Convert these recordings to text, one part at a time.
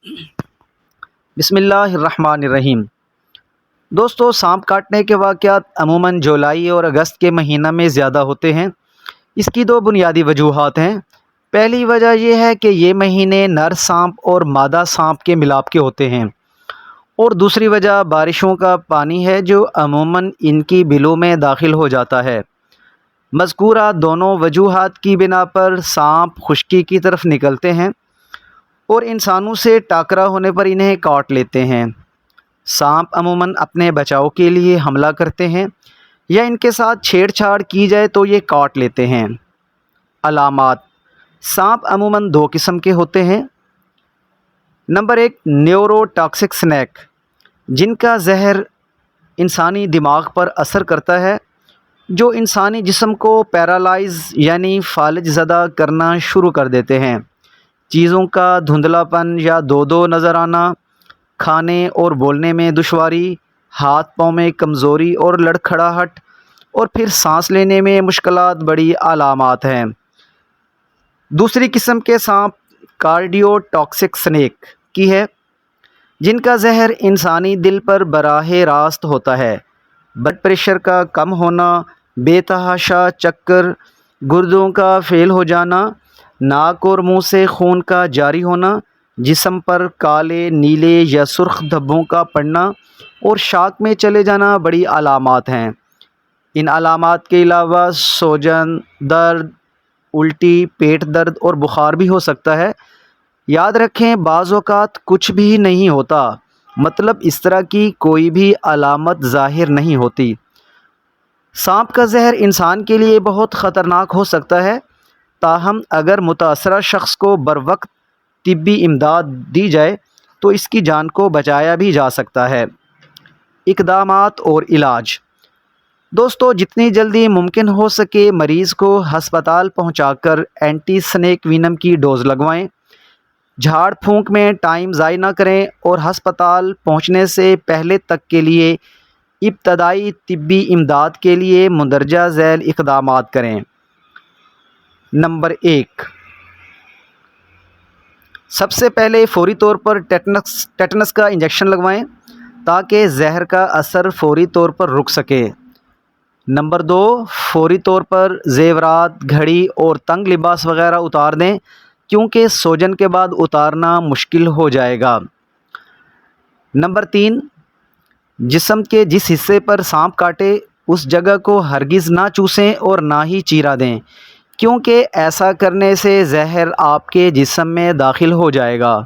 بسم اللہ الرحمن الرحیم۔ دوستو، سانپ کاٹنے کے واقعات عموماً جولائی اور اگست کے مہینہ میں زیادہ ہوتے ہیں۔ اس کی دو بنیادی وجوہات ہیں۔ پہلی وجہ یہ ہے کہ یہ مہینے نر سانپ اور مادہ سانپ کے ملاپ کے ہوتے ہیں، اور دوسری وجہ بارشوں کا پانی ہے جو عموماً ان کی بلوں میں داخل ہو جاتا ہے۔ مذکورہ دونوں وجوہات کی بنا پر سانپ خشکی کی طرف نکلتے ہیں اور انسانوں سے ٹاکرا ہونے پر انہیں کاٹ لیتے ہیں۔ سانپ عموماً اپنے بچاؤ کے لیے حملہ کرتے ہیں یا ان کے ساتھ چھیڑ چھاڑ کی جائے تو یہ کاٹ لیتے ہیں۔ علامات: سانپ عموماً دو قسم کے ہوتے ہیں۔ نمبر 1، نیورو ٹاکسک سنیک، جن کا زہر انسانی دماغ پر اثر کرتا ہے، جو انسانی جسم کو پیرالائز یعنی فالج زدہ کرنا شروع کر دیتے ہیں۔ چیزوں کا دھندلا پن یا دو نظر آنا، کھانے اور بولنے میں دشواری، ہاتھ پاؤں میں کمزوری اور لڑکھڑاہٹ، اور پھر سانس لینے میں مشکلات بڑی علامات ہیں۔ دوسری قسم کے سانپ کارڈیو ٹاکسک سنیک کی ہے، جن کا زہر انسانی دل پر براہ راست ہوتا ہے۔ بلڈ پریشر کا کم ہونا، بے تحاشا چکر، گردوں کا فیل ہو جانا، ناک اور منہ سے خون کا جاری ہونا، جسم پر کالے، نیلے یا سرخ دھبوں کا پڑنا اور شاک میں چلے جانا بڑی علامات ہیں۔ ان علامات کے علاوہ سوجن، درد، الٹی، پیٹ درد اور بخار بھی ہو سکتا ہے۔ یاد رکھیں، بعض اوقات کچھ بھی نہیں ہوتا، مطلب اس طرح کی کوئی بھی علامت ظاہر نہیں ہوتی۔ سانپ کا زہر انسان کے لیے بہت خطرناک ہو سکتا ہے، تاہم اگر متاثرہ شخص کو بروقت طبی امداد دی جائے تو اس کی جان کو بچایا بھی جا سکتا ہے۔ اقدامات اور علاج: دوستو، جتنی جلدی ممکن ہو سکے مریض کو ہسپتال پہنچا کر اینٹی سنیک وینم کی ڈوز لگوائیں۔ جھاڑ پھونک میں ٹائم ضائع نہ کریں اور ہسپتال پہنچنے سے پہلے تک کے لیے ابتدائی طبی امداد کے لیے مندرجہ ذیل اقدامات کریں۔ نمبر 1، سب سے پہلے فوری طور پر ٹیٹنس کا انجیکشن لگوائیں تاکہ زہر کا اثر فوری طور پر رک سکے۔ نمبر 2، فوری طور پر زیورات، گھڑی اور تنگ لباس وغیرہ اتار دیں، کیونکہ سوجن کے بعد اتارنا مشکل ہو جائے گا۔ نمبر 3، جسم کے جس حصے پر سانپ کاٹے اس جگہ کو ہرگز نہ چوسیں اور نہ ہی چیرا دیں، کیونکہ ایسا کرنے سے زہر آپ کے جسم میں داخل ہو جائے گا۔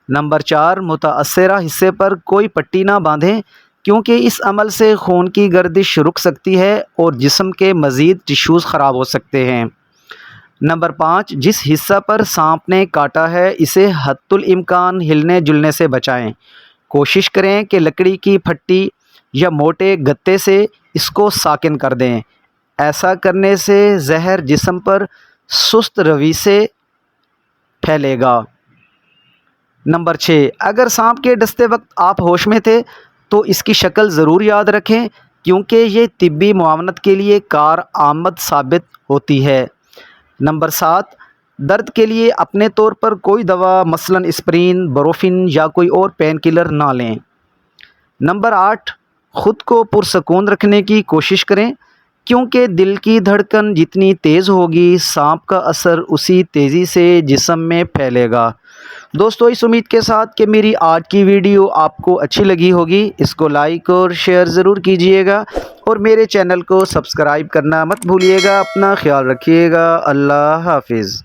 نمبر 4، متاثرہ حصے پر کوئی پٹی نہ باندھیں، کیونکہ اس عمل سے خون کی گردش رک سکتی ہے اور جسم کے مزید ٹشوز خراب ہو سکتے ہیں۔ نمبر 5، جس حصہ پر سانپ نے کاٹا ہے اسے حتی الامکان ہلنے جلنے سے بچائیں۔ کوشش کریں کہ لکڑی کی پھٹی یا موٹے گتے سے اس کو ساکن کر دیں۔ ایسا کرنے سے زہر جسم پر سست روی سے پھیلے گا۔ نمبر 6، اگر سانپ کے ڈستے وقت آپ ہوش میں تھے تو اس کی شکل ضرور یاد رکھیں، کیونکہ یہ طبی معاونت کے لیے کارآمد ثابت ہوتی ہے۔ نمبر 7، درد کے لیے اپنے طور پر کوئی دوا مثلاً اسپرین، بروفن یا کوئی اور پین کلر نہ لیں۔ نمبر 8، خود کو پرسکون رکھنے کی کوشش کریں، کیونکہ دل کی دھڑکن جتنی تیز ہوگی سانپ کا اثر اسی تیزی سے جسم میں پھیلے گا۔ دوستو، اس امید کے ساتھ کہ میری آج کی ویڈیو آپ کو اچھی لگی ہوگی، اس کو لائک اور شیئر ضرور کیجئے گا اور میرے چینل کو سبسکرائب کرنا مت بھولیے گا۔ اپنا خیال رکھیے گا۔ اللہ حافظ۔